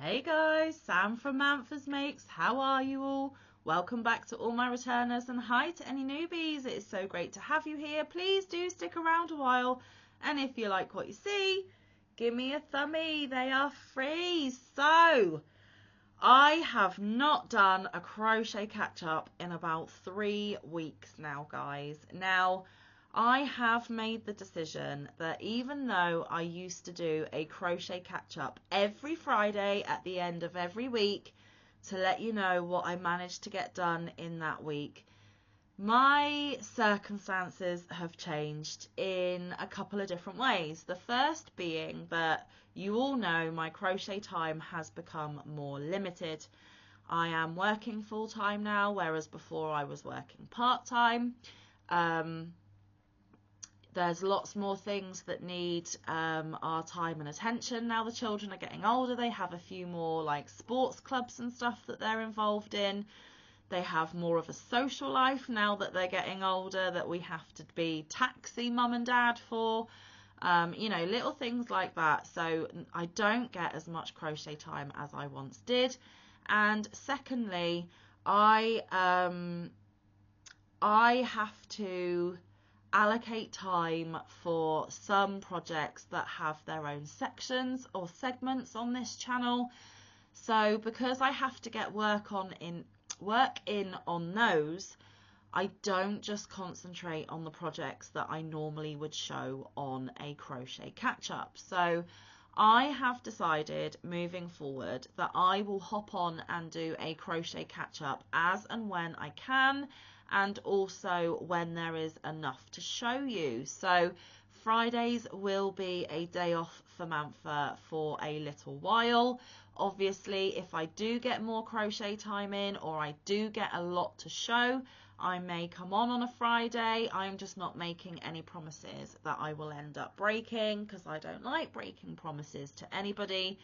Hey guys, Sam from Manfa's Makes. How are you all? Welcome back to all my returners, and hi to any newbies. It is so great to have you here. Please do stick around a while, and if you like what you see, give me a thumbie. They are free. So I have not done a crochet catch up in about 3 weeks now, guys. Now I have made the decision that even though I used to do a crochet catch up every Friday at the end of every week to let you know what I managed to get done in that week, my circumstances have changed in a couple of different ways. The first being that you all know my crochet time has become more limited. I am working full-time now, whereas before I was working part-time. There's lots more things that need our time and attention. Now the children are getting older. They have a few more like sports clubs and stuff that they're involved in. They have more of a social life now that they're getting older, that we have to be taxi mum and dad for, little things like that. So I don't get as much crochet time as I once did. And secondly, I have to allocate time for some projects that have their own sections or segments on this channel. So because I have to get work in on those, I don't just concentrate on the projects that I normally would show on a crochet catch up. So I have decided moving forward that I will hop on and do a crochet catch up as and when I can, and also when there is enough to show you. So Fridays will be a day off for Manfa for a little while. Obviously, if I do get more crochet time in, or I do get a lot to show, I may come on a Friday. I'm just not making any promises that I will end up breaking, because I don't like breaking promises to anybody.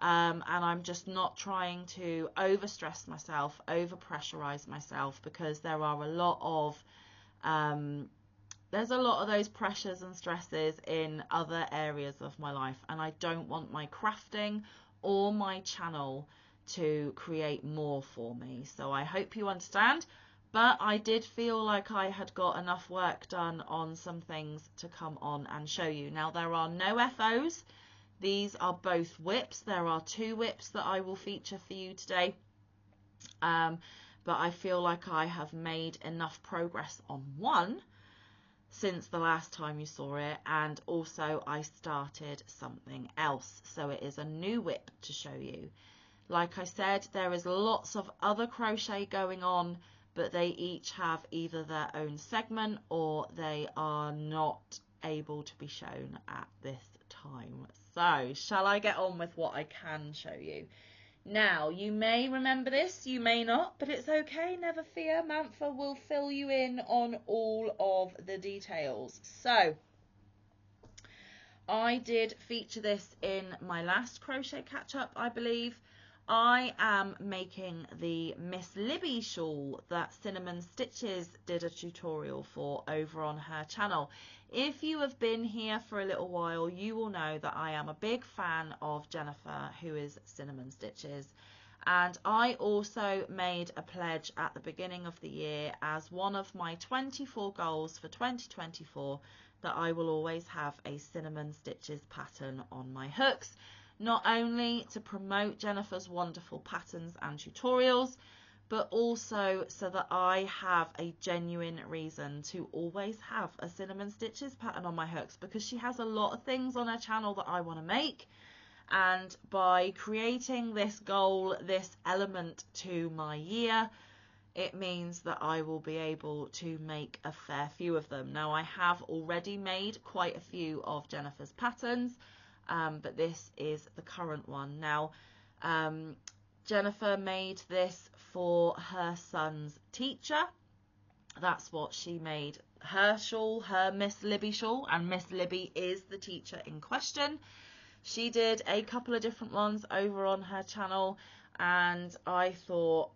And I'm just not trying to overstress myself, overpressurize myself, because there are a lot of there's a lot of those pressures and stresses in other areas of my life, and I don't want my crafting or my channel to create more for me. So I hope you understand, but I did feel like I had got enough work done on some things to come on and show you. Now there are no FOs. These are both whips. There are 2 whips that I will feature for you today. But I feel like I have made enough progress on one since the last time you saw it, and also I started something else. So it is a new whip to show you. Like I said, there is lots of other crochet going on, but they each have either their own segment or they are not able to be shown at this time. So shall I get on with what I can show you? Now, you may remember this, you may not, but it's okay, never fear. Manfa will fill you in on all of the details. So I did feature this in my last crochet catch up, I believe. I am making the Miss Libby shawl that Cinnamon Stitches did a tutorial for over on her channel. If you have been here for a little while, you will know that I am a big fan of Jennifer, who is Cinnamon Stitches. And I also made a pledge at the beginning of the year as one of my 24 goals for 2024 that I will always have a Cinnamon Stitches pattern on my hooks. Not only to promote Jennifer's wonderful patterns and tutorials, but also so that I have a genuine reason to always have a Cinnamon Stitches pattern on my hooks, because she has a lot of things on her channel that I want to make. And by creating this goal, this element to my year, it means that I will be able to make a fair few of them. Now, I have already made quite a few of Jennifer's patterns, but this is the current one. Now, Jennifer made this for her son's teacher. That's what she made her shawl, her Miss Libby shawl, and Miss Libby is the teacher in question. She did a couple of different ones over on her channel, and I thought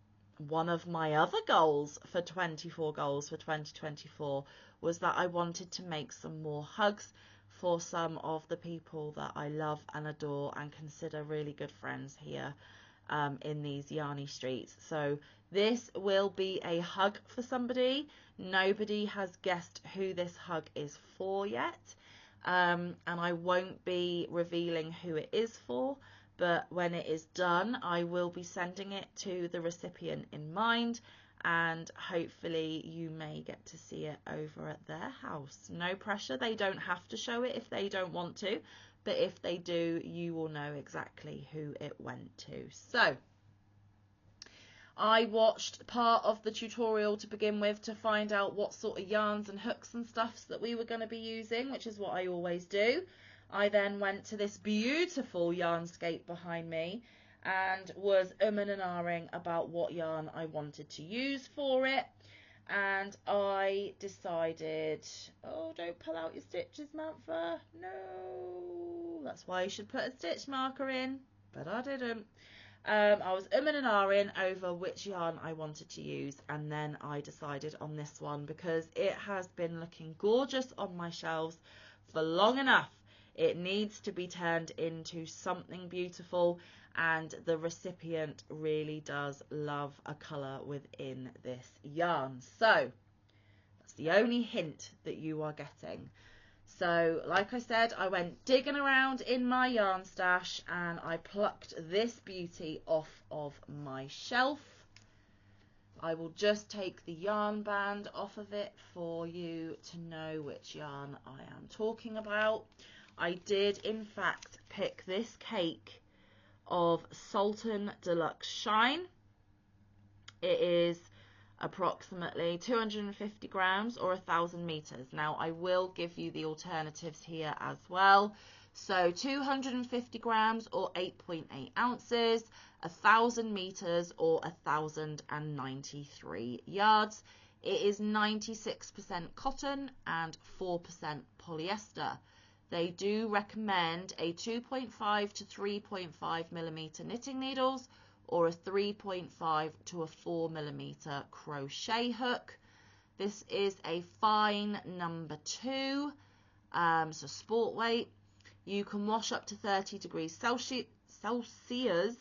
one of my other goals for 2024 was that I wanted to make some more hugs for some of the people that I love and adore and consider really good friends here in these yarny streets. So this will be a hug for somebody. Nobody has guessed who this hug is for yet, and I won't be revealing who it is for, but when it is done I will be sending it to the recipient in mind, and hopefully you may get to see it over at their house. No pressure, they don't have to show it if they don't want to, but if they do, you will know exactly who it went to. So I watched part of the tutorial to begin with to find out what sort of yarns and hooks and stuffs that we were going to be using, which is what I always do. I then went to this beautiful yarnscape behind me and was umming and ahhing about what yarn I wanted to use for it, and I decided, oh, don't pull out your stitches, Manfa, no, that's why you should put a stitch marker in, but I didn't. I was umming and ahhing over which yarn I wanted to use, and then I decided on this one because it has been looking gorgeous on my shelves for long enough. It needs to be turned into something beautiful, and the recipient really does love a colour within this yarn. So that's the only hint that you are getting. So like I said, I went digging around in my yarn stash and I plucked this beauty off of my shelf. I will just take the yarn band off of it for you to know which yarn I am talking about. I did in fact pick this cake of Sultan Deluxe Shine. It is approximately 250 grams or 1,000 meters. Now I will give you the alternatives here as well. So 250 grams or 8.8 ounces, 1,000 meters or 1,093 yards. It is 96% cotton and 4% polyester. They do recommend a 2.5 to 3.5 millimeter knitting needles or a 3.5 to a 4 millimeter crochet hook. This is a fine number 2, so sport weight. You can wash up to 30 degrees Celsius.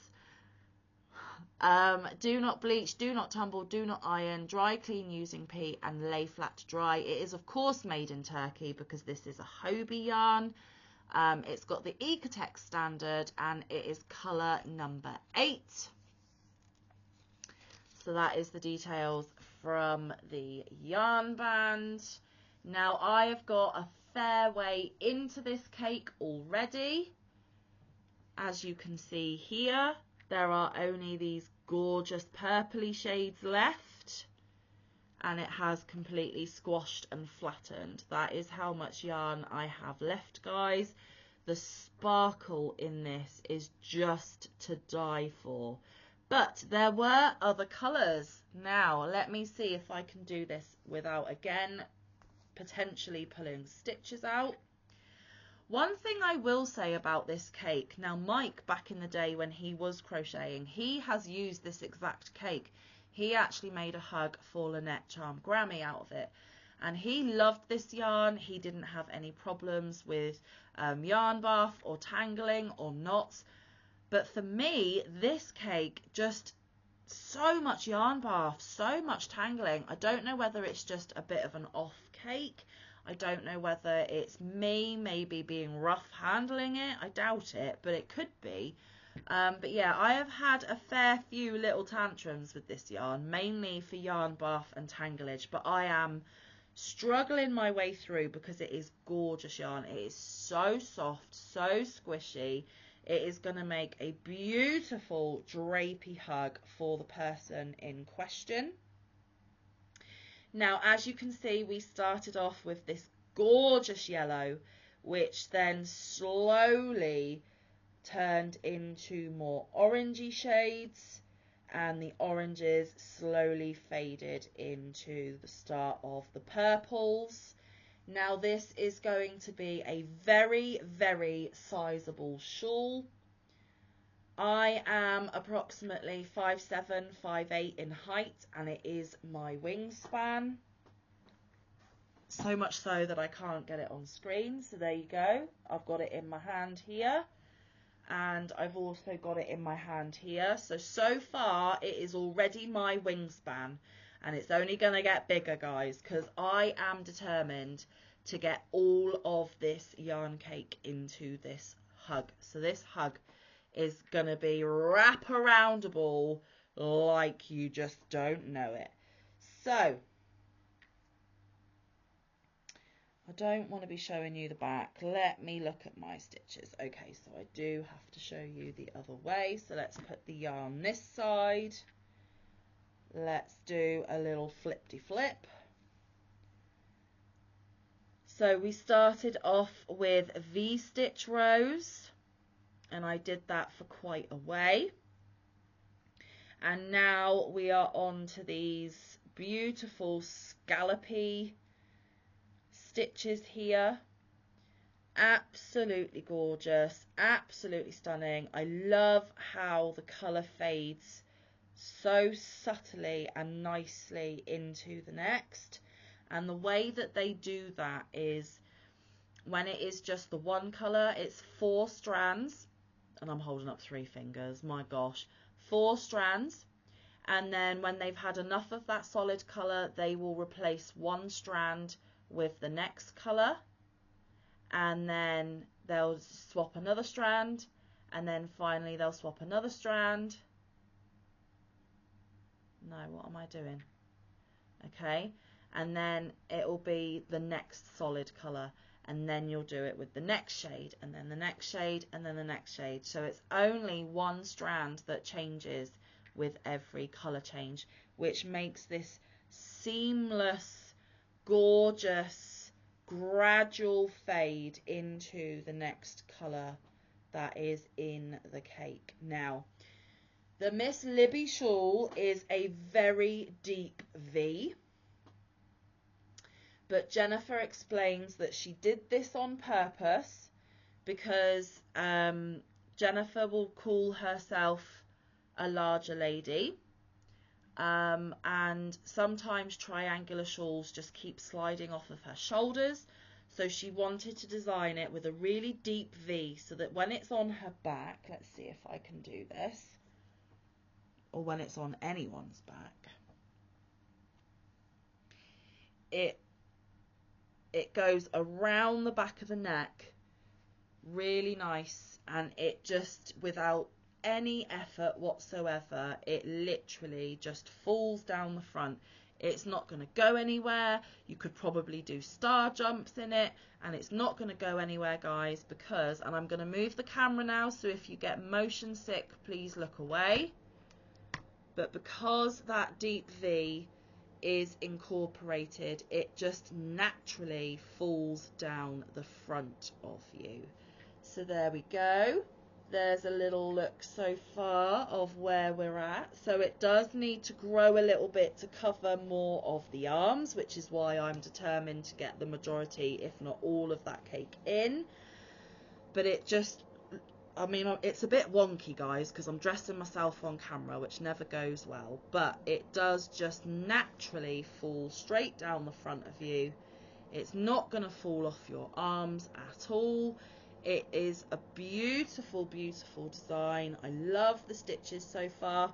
Do not bleach, do not tumble, do not iron, dry clean using P and lay flat to dry. It is of course made in Turkey because this is a Hobie yarn. It's got the Ecotex standard and it is colour number 8. So that is the details from the yarn band. Now I have got a fair way into this cake already. As you can see here, there are only these gorgeous purpley shades left, and it has completely squashed and flattened. That is how much yarn I have left, guys. The sparkle in this is just to die for. But there were other colours. Now let me see if I can do this without again potentially pulling stitches out. One thing I will say about this cake, now Mike back in the day when he was crocheting, he has used this exact cake. He actually made a hug for Lynette Charm Grammy out of it, and he loved this yarn. He didn't have any problems with yarn bath or tangling or knots. But for me, this cake, just so much yarn bath, so much tangling. I don't know whether it's just a bit of an off cake. I don't know whether it's me maybe being rough handling it. I doubt it, but it could be. But yeah, I have had a fair few little tantrums with this yarn, mainly for yarn bath and tanglage, but I am struggling my way through because it is gorgeous yarn. It is so soft, so squishy. It is going to make a beautiful drapey hug for the person in question. Now, as you can see, we started off with this gorgeous yellow, which then slowly turned into more orangey shades, and the oranges slowly faded into the start of the purples. Now this is going to be a very, very sizable shawl. I am approximately 5'7", 5'8" in height, and it is my wingspan. so much so that I can't get it on screen. So there you go. I've got it in my hand here, and I've also got it in my hand here. So far it is already my wingspan, and it's only going to get bigger, guys, because I am determined to get all of this yarn cake into this hug. So this hug is going to be wrap-aroundable like you just don't know it. So I don't want to be showing you the back. Let me look at my stitches. Okay, so I do have to show you the other way. So let's put the yarn this side. Let's do a little flip-de-flip. So we started off with V-stitch rows, and I did that for quite a way. And now we are on to these beautiful scallopy stitches here. Absolutely gorgeous, absolutely stunning. I love how the colour fades so subtly and nicely into the next. And the way that they do that is when it is just the one colour, it's 4 strands, and I'm holding up 3 fingers, my gosh, 4 strands. And then when they've had enough of that solid colour, they will replace 1 strand with the next colour, and then they'll swap another strand, and then finally they'll swap another strand. No, what am I doing? Okay, and then it will be the next solid colour, and then you'll do it with the next shade, and then the next shade, and then the next shade. So it's only 1 strand that changes with every colour change, which makes this seamless, gorgeous, gradual fade into the next colour that is in the cake. Now, the Miss Libby shawl is a very deep V, but Jennifer explains that she did this on purpose because Jennifer will call herself a larger lady, and sometimes triangular shawls just keep sliding off of her shoulders, so she wanted to design it with a really deep V so that when it's on her back, let's see if I can do this, or when it's on anyone's back, it goes around the back of the neck really nice, and it just, without any effort whatsoever, it literally just falls down the front. It's not going to go anywhere. You could probably do star jumps in it, and it's not going to go anywhere, guys, because, and I'm going to move the camera now, so if you get motion sick, please look away, but because that deep V is incorporated, it just naturally falls down the front of you. So there we go. There's a little look so far of where we're at. So it does need to grow a little bit to cover more of the arms, which is why I'm determined to get the majority, if not all, of that cake in. But it just, I mean, it's a bit wonky, guys, because I'm dressing myself on camera, which never goes well, but it does just naturally fall straight down the front of you. It's not going to fall off your arms at all. It is a beautiful, beautiful design. I love the stitches so far.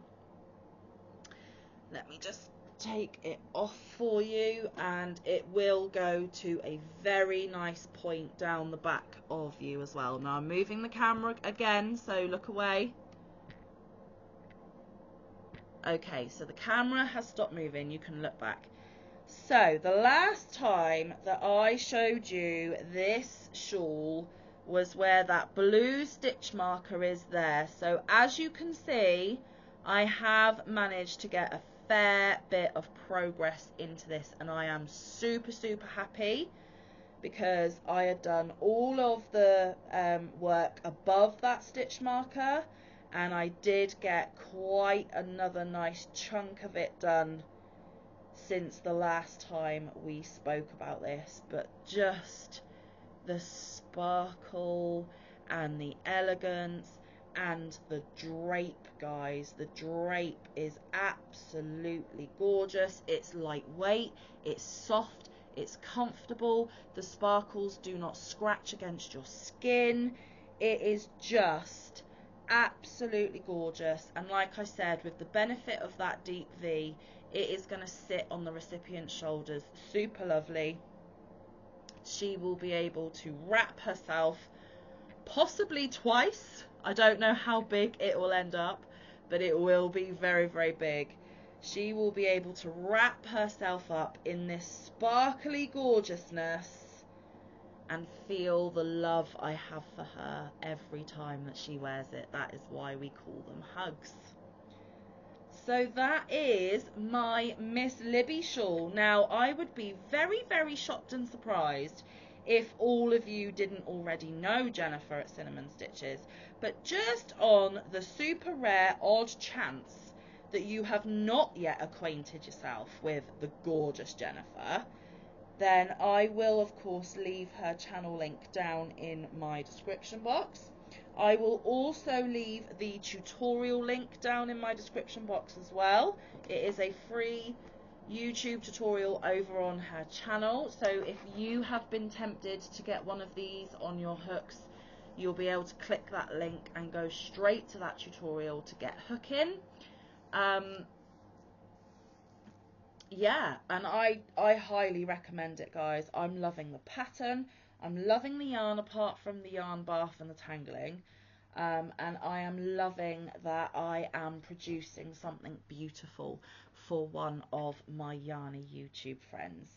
Let me just take it off for you, and it will go to a very nice point down the back of you as well. Now I'm moving the camera again, so look away. Okay, so the camera has stopped moving. You can look back. So the last time that I showed you this shawl was where that blue stitch marker is there. So as you can see, I have managed to get a fair bit of progress into this, and I am super, super happy because I had done all of the work above that stitch marker, and I did get quite another nice chunk of it done since the last time we spoke about this. But just the sparkle and the elegance and the drape, guys, the drape is absolutely gorgeous. It's lightweight, it's soft, It's comfortable. The sparkles do not scratch against your skin. It is just absolutely gorgeous. And like I said, with the benefit of that deep V, it is going to sit on the recipient's shoulders. Super lovely. She will be able to wrap herself possibly twice. I don't know how big it will end up, but it will be very, very big. She will be able to wrap herself up in this sparkly gorgeousness and feel the love I have for her every time that she wears it. That is why we call them hugs. So that is my Miss Libby shawl. Now, I would be very, very shocked and surprised if all of you didn't already know Jennifer at Cinnamon Stitches, but just on the super rare odd chance that you have not yet acquainted yourself with the gorgeous Jennifer, then I will of course leave her channel link down in my description box. I will also leave the tutorial link down in my description box as well. It is a free YouTube tutorial over on her channel, so if you have been tempted to get one of these on your hooks, you'll be able to click that link and go straight to that tutorial to get hooking. Yeah, and I highly recommend it, guys. I'm loving the pattern. I'm loving the yarn apart from the yarn bath and the tangling. And I am loving that I am producing something beautiful for one of my yarny YouTube friends.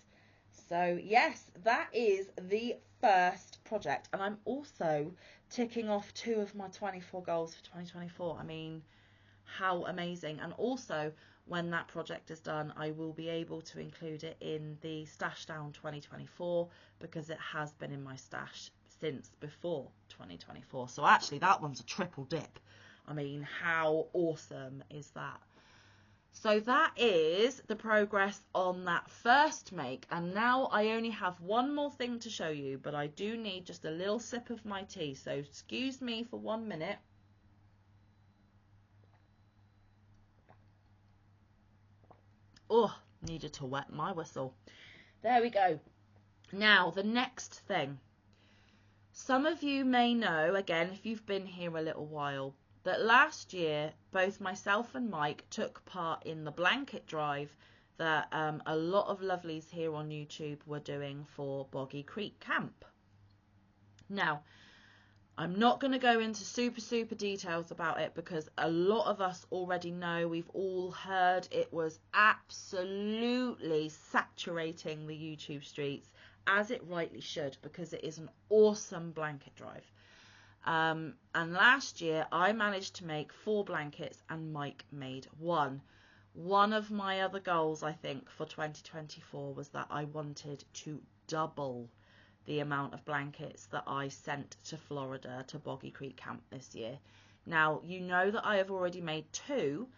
So yes, that is the first project, and I'm also ticking off 2 of my 24 goals for 2024. I mean, how amazing. And also, when that project is done, I will be able to include it in the Stash Down 2024 because it has been in my stash since before 2024. So actually that one's a triple dip. I mean, how awesome is that? So that is the progress on that first make, and now I only have one more thing to show you, but I do need just a little sip of my tea, so excuse me for 1 minute. Oh, needed to wet my whistle. There we go. Now, the next thing. Some of you may know, again, if you've been here a little while, that last year, both myself and Mike took part in the blanket drive that a lot of lovelies here on YouTube were doing for Boggy Creek Camp. Now, I'm not going to go into super details about it because a lot of us already know, we've all heard it was absolutely saturating the YouTube streets, as it rightly should, because it is an awesome blanket drive. And last year I managed to make 4 blankets and Mike made 1. One of my other goals, I think, for 2024 was that I wanted to double the amount of blankets that I sent to Florida to Boggy Creek Camp this year. Now, you know that I have already made 2.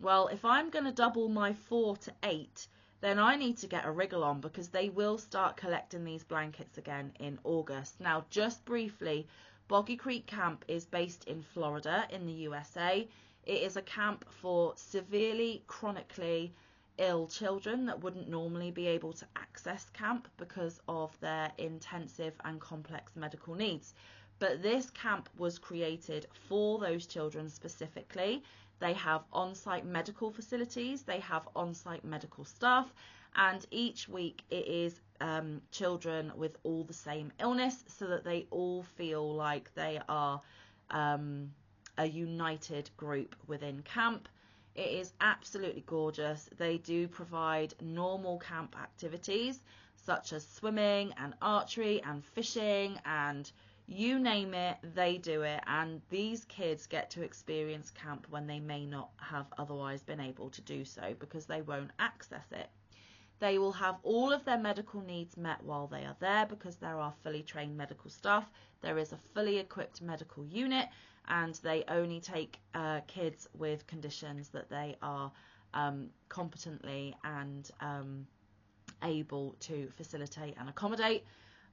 Well, if I'm going to double my 4 to 8, then I need to get a wriggle on, because they will start collecting these blankets again in August. Now, just briefly, Boggy Creek Camp is based in Florida in the USA. It is a camp for severely, chronically ill children that wouldn't normally be able to access camp because of their intensive and complex medical needs. But this camp was created for those children specifically. They have on-site medical facilities, they have on-site medical staff, and each week it is children with all the same illness, so that they all feel like they are a united group within camp. It is absolutely gorgeous. They do provide normal camp activities such as swimming and archery and fishing, and you name it, they do it. And these kids get to experience camp when they may not have otherwise been able to do so because they won't access it. They will have all of their medical needs met while they are there because there are fully trained medical staff. There is a fully equipped medical unit, and they only take kids with conditions that they are competently and able to facilitate and accommodate.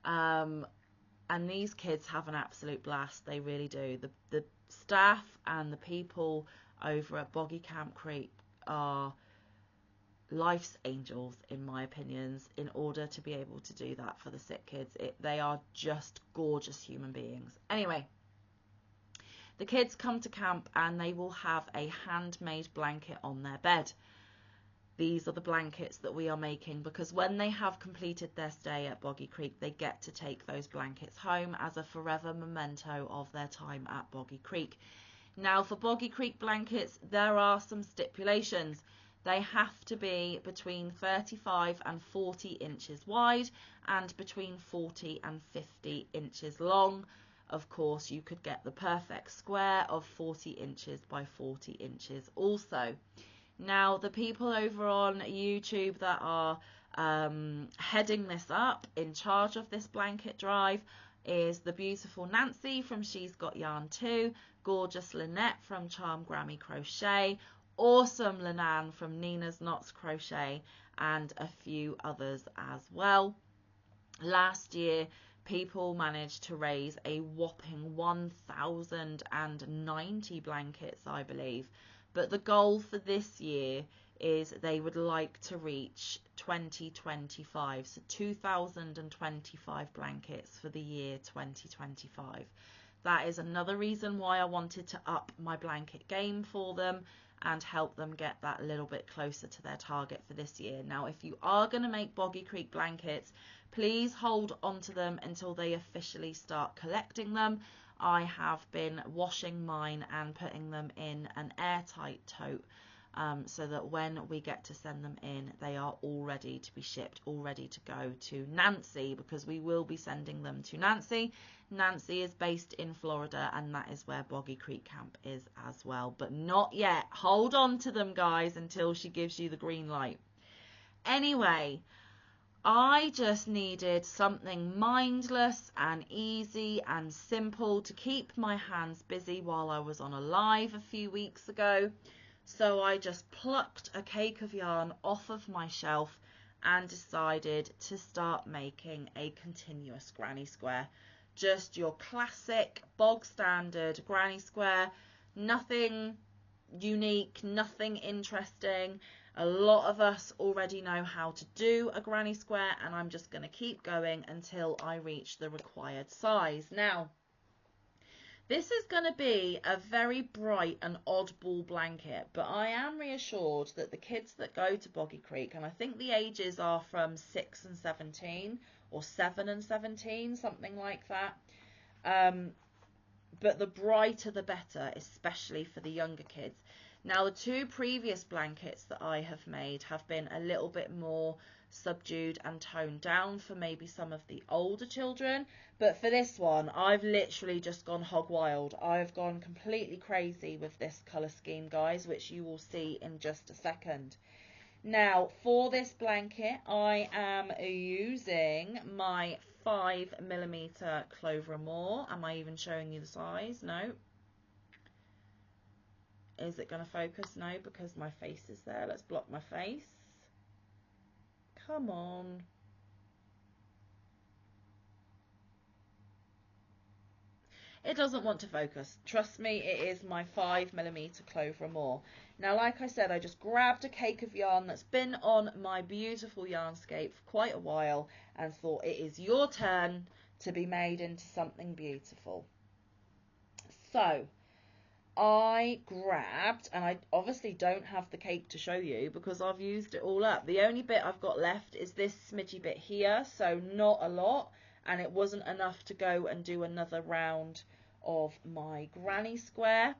And these kids have an absolute blast. They really do. The staff and the people over at Boggy Camp Creek are life's angels, in my opinions, in order to be able to do that for the sick kids. They are just gorgeous human beings. Anyway, the kids come to camp and they will have a handmade blanket on their bed. These are the blankets that we are making, because when they have completed their stay at Boggy Creek, they get to take those blankets home as a forever memento of their time at Boggy Creek. Now, for Boggy Creek blankets, there are some stipulations. They have to be between 35 and 40 inches wide and between 40 and 50 inches long. Of course, you could get the perfect square of 40 inches by 40 inches also. Now, the people over on YouTube that are heading this up, in charge of this blanket drive, is the beautiful Nancy from She's Got Yarn Too, gorgeous Lynette from Charm Grammy Crochet, awesome Lenan from Nina's Knots Crochet, and a few others as well. Last year, people managed to raise a whopping 1,090 blankets, I believe. But the goal for this year is they would like to reach 2025, so 2,025 blankets for the year 2025. That is another reason why I wanted to up my blanket game for them and help them get that little bit closer to their target for this year. Now, if you are going to make Boggy Creek blankets, please hold on to them until they officially start collecting them. I have been washing mine and putting them in an airtight tote so that when we get to send them in, they are all ready to be shipped, all ready to go to Nancy, because we will be sending them to Nancy. Nancy is based in Florida, and that is where Boggy Creek Camp is as well. But not yet. Hold on to them, guys, until she gives you the green light. Anyway, I just needed something mindless and easy and simple to keep my hands busy while I was on a live a few weeks ago. So I just plucked a cake of yarn off of my shelf and decided to start making a continuous granny square. Just your classic bog standard granny square, nothing unique, nothing interesting. A lot of us already know how to do a granny square, and I'm just going to keep going until I reach the required size. Now, this is going to be a very bright and oddball blanket, but I am reassured that the kids that go to Boggy Creek, and I think the ages are from 6 and 17 or 7 and 17, something like that, but the brighter the better, especially for the younger kids. Now, the two previous blankets that I have made have been a little bit more subdued and toned down for maybe some of the older children, but for this one, I've literally just gone hog wild. I've gone completely crazy with this colour scheme, guys, which you will see in just a second. Now, for this blanket, I am using my 5mm Clover and More. Am I even showing you the size? No. Is it going to focus? No, because my face is there. Let's block my face. Come on. It doesn't want to focus. Trust me, it is my 5mm Clover and More. Now, like I said, I just grabbed a cake of yarn that's been on my beautiful Yarnscape for quite a while and thought it is your turn to be made into something beautiful. So, I grabbed, and I obviously don't have the cake to show you because I've used it all up. The only bit I've got left is this smidgy bit here, so not a lot, and it wasn't enough to go and do another round of my granny square.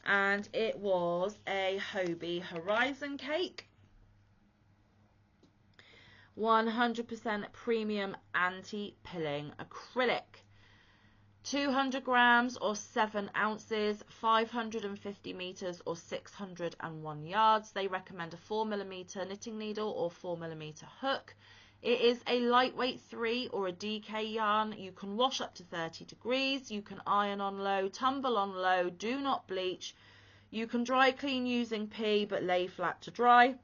And it was a Hobie Horizon cake, 100% premium anti-pilling acrylic. 200 grams or 7 ounces, 550 meters or 601 yards. They recommend a 4mm knitting needle or 4mm hook. It is a lightweight 3 or a DK yarn. You can wash up to 30 degrees. You can iron on low, tumble on low, do not bleach. You can dry clean using P but lay flat to dry.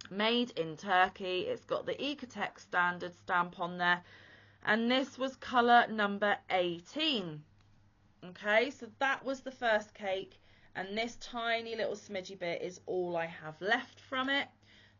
Made in Turkey. It's got the Ecotech standard stamp on there. And this was colour number 18. Okay, so that was the first cake, and this tiny little smidgy bit is all I have left from it.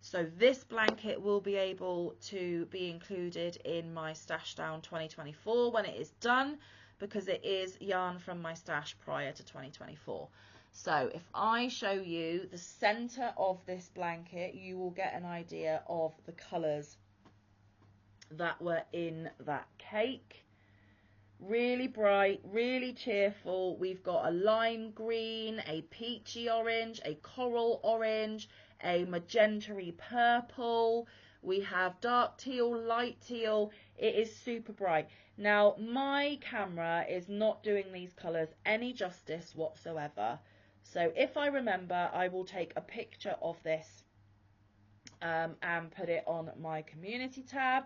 So this blanket will be able to be included in my Stash Down 2024 when it is done, because it is yarn from my stash prior to 2024. So if I show you the center of this blanket, you will get an idea of the colors that were in that cake. Really bright, really cheerful. We've got a lime green, a peachy orange, a coral orange, a magenta-y purple. We have dark teal, light teal. It is super bright. Now, my camera is not doing these colours any justice whatsoever. So if I remember, I will take a picture of this and put it on my community tab.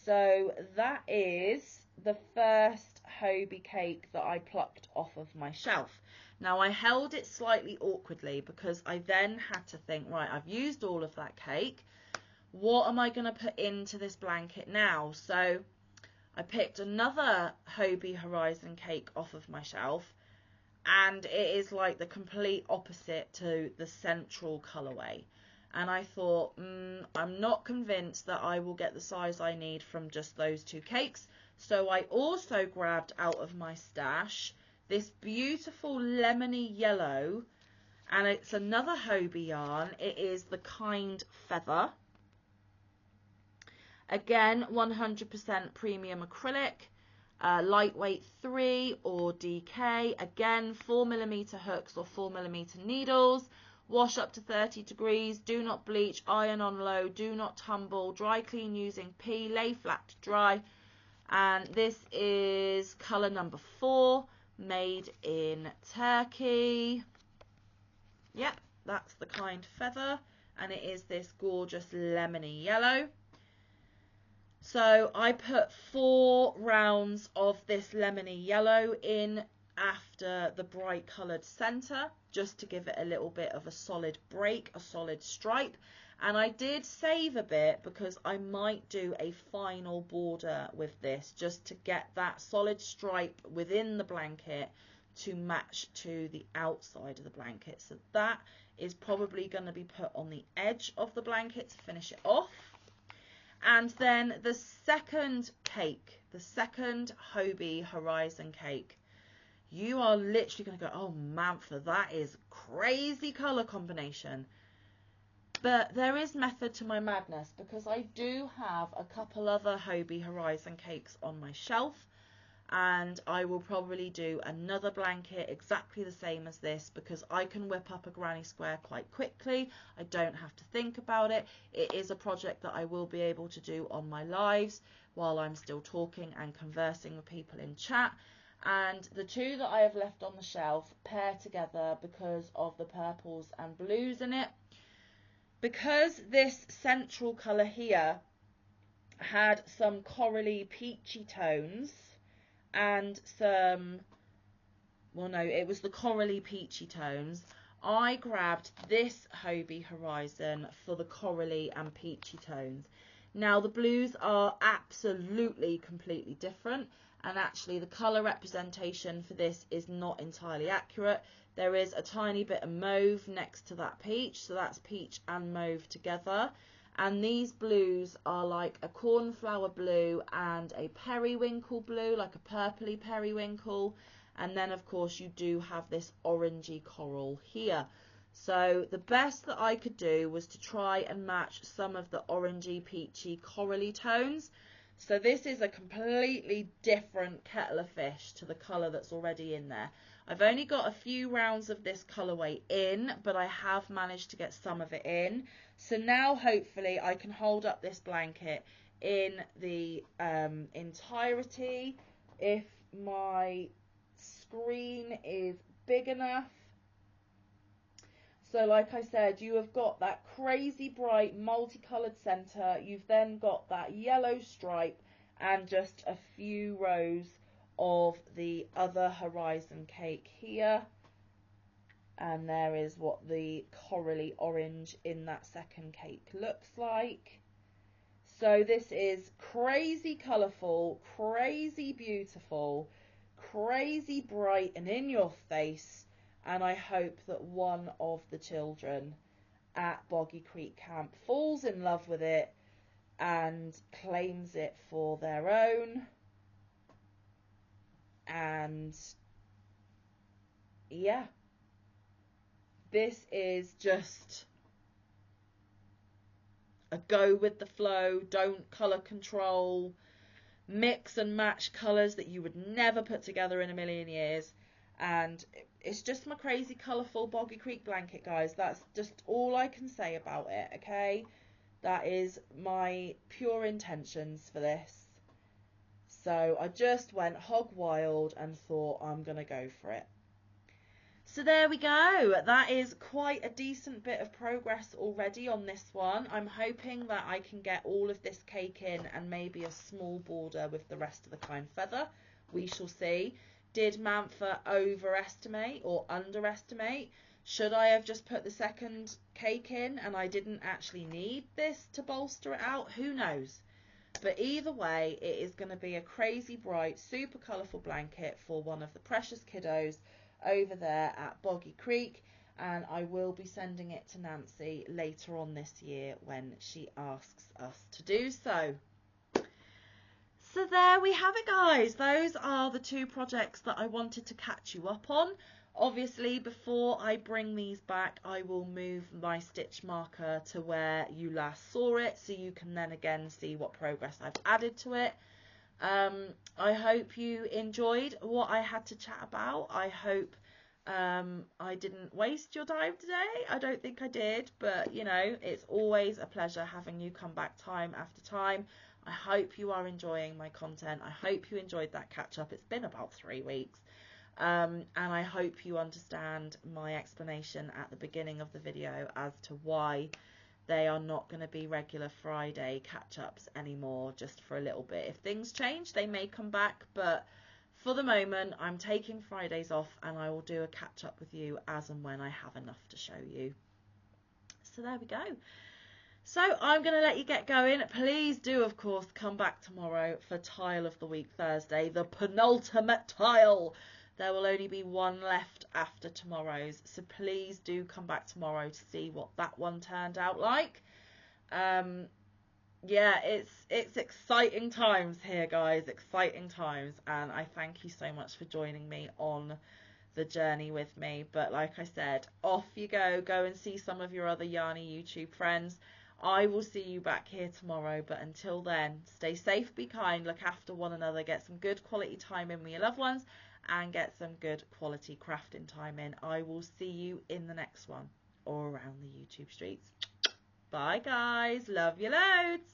So that is the first Hobie cake that I plucked off of my shelf. Now, I held it slightly awkwardly because I then had to think, right, I've used all of that cake. What am I going to put into this blanket now? So I picked another Hobie Horizon cake off of my shelf, and it is like the complete opposite to the central colourway. And I thought, I'm not convinced that I will get the size I need from just those two cakes. So I also grabbed out of my stash this beautiful lemony yellow, and it's another Hobie yarn. It is the Kind Feather. Again, 100% premium acrylic, lightweight 3 or DK. Again, 4mm hooks or 4mm needles. Wash up to 30 degrees, do not bleach, iron on low, do not tumble, dry clean using P, lay flat to dry. And this is colour number 4, made in Turkey. Yep, that's the Kind Feather, and it is this gorgeous lemony yellow. So I put 4 rounds of this lemony yellow in after the bright coloured centre, just to give it a little bit of a solid break, a solid stripe. And I did save a bit because I might do a final border with this, just to get that solid stripe within the blanket to match to the outside of the blanket. So that is probably going to be put on the edge of the blanket to finish it off. And then the second cake, the second Hobie Horizon cake, you are literally going to go, oh, Manfa, that is crazy colour combination. But there is method to my madness, because I do have a couple other Hobie Horizon cakes on my shelf, and I will probably do another blanket exactly the same as this, because I can whip up a granny square quite quickly. I don't have to think about it. It is a project that I will be able to do on my lives while I'm still talking and conversing with people in chat. And the two that I have left on the shelf pair together because of the purples and blues in it. Because this central colour here had some corally peachy tones and some, well no, it was the corally peachy tones, I grabbed this Hobie Horizon for the corally and peachy tones. Now the blues are absolutely completely different, and actually the colour representation for this is not entirely accurate. There is a tiny bit of mauve next to that peach, so that's peach and mauve together. And these blues are like a cornflower blue and a periwinkle blue, like a purpley periwinkle. And then of course you do have this orangey coral here. So the best that I could do was to try and match some of the orangey, peachy, corally tones. So this is a completely different kettle of fish to the colour that's already in there. I've only got a few rounds of this colourway in, but I have managed to get some of it in. So now hopefully I can hold up this blanket in the entirety. If my screen is big enough. So like I said, you have got that crazy bright multicoloured centre. You've then got that yellow stripe and just a few rows of the other Horizon cake here. And there is what the corally orange in that second cake looks like. So this is crazy colourful, crazy beautiful, crazy bright and in your face. And I hope that one of the children at Boggy Creek Camp falls in love with it and claims it for their own. And yeah, this is just a go with the flow, don't colour control, mix and match colours that you would never put together in a million years. And it's just my crazy colourful Boggy Creek blanket, guys. That's just all I can say about it, okay? That is my pure intentions for this. So I just went hog wild and thought I'm going to go for it. So there we go. That is quite a decent bit of progress already on this one. I'm hoping that I can get all of this cake in and maybe a small border with the rest of the kind feather. We shall see. Did Manfa overestimate or underestimate? Should I have just put the second cake in and I didn't actually need this to bolster it out? Who knows? But either way, it is going to be a crazy bright, super colourful blanket for one of the precious kiddos over there at Boggy Creek, and I will be sending it to Nancy later on this year when she asks us to do so. So there we have it, guys. Those are the two projects that I wanted to catch you up on. Obviously, before I bring these back, I will move my stitch marker to where you last saw it, so you can then again see what progress I've added to it. I hope you enjoyed what I had to chat about. I hope I didn't waste your time today. I don't think I did, but you know, it's always a pleasure having you come back time after time. I hope you are enjoying my content. I hope you enjoyed that catch up. It's been about 3 weeks. And I hope you understand my explanation at the beginning of the video as to why they are not going to be regular Friday catch-ups anymore, just for a little bit. If things change, they may come back, but for the moment, I'm taking Fridays off and I will do a catch-up with you as and when I have enough to show you. So there we go. So I'm going to let you get going. Please do, of course, come back tomorrow for Tile of the Week Thursday, the penultimate tile. There will only be one left after tomorrow's, so please do come back tomorrow to see what that one turned out like. Yeah, it's exciting times here, guys, exciting times, and I thank you so much for joining me on the journey with me. But like I said, off you go and see some of your other yarny YouTube friends. I will see you back here tomorrow, but until then, stay safe, be kind, look after one another, get some good quality time in with your loved ones, and get some good quality crafting time in. I will see you in the next one or around the YouTube streets. Bye guys, love you loads.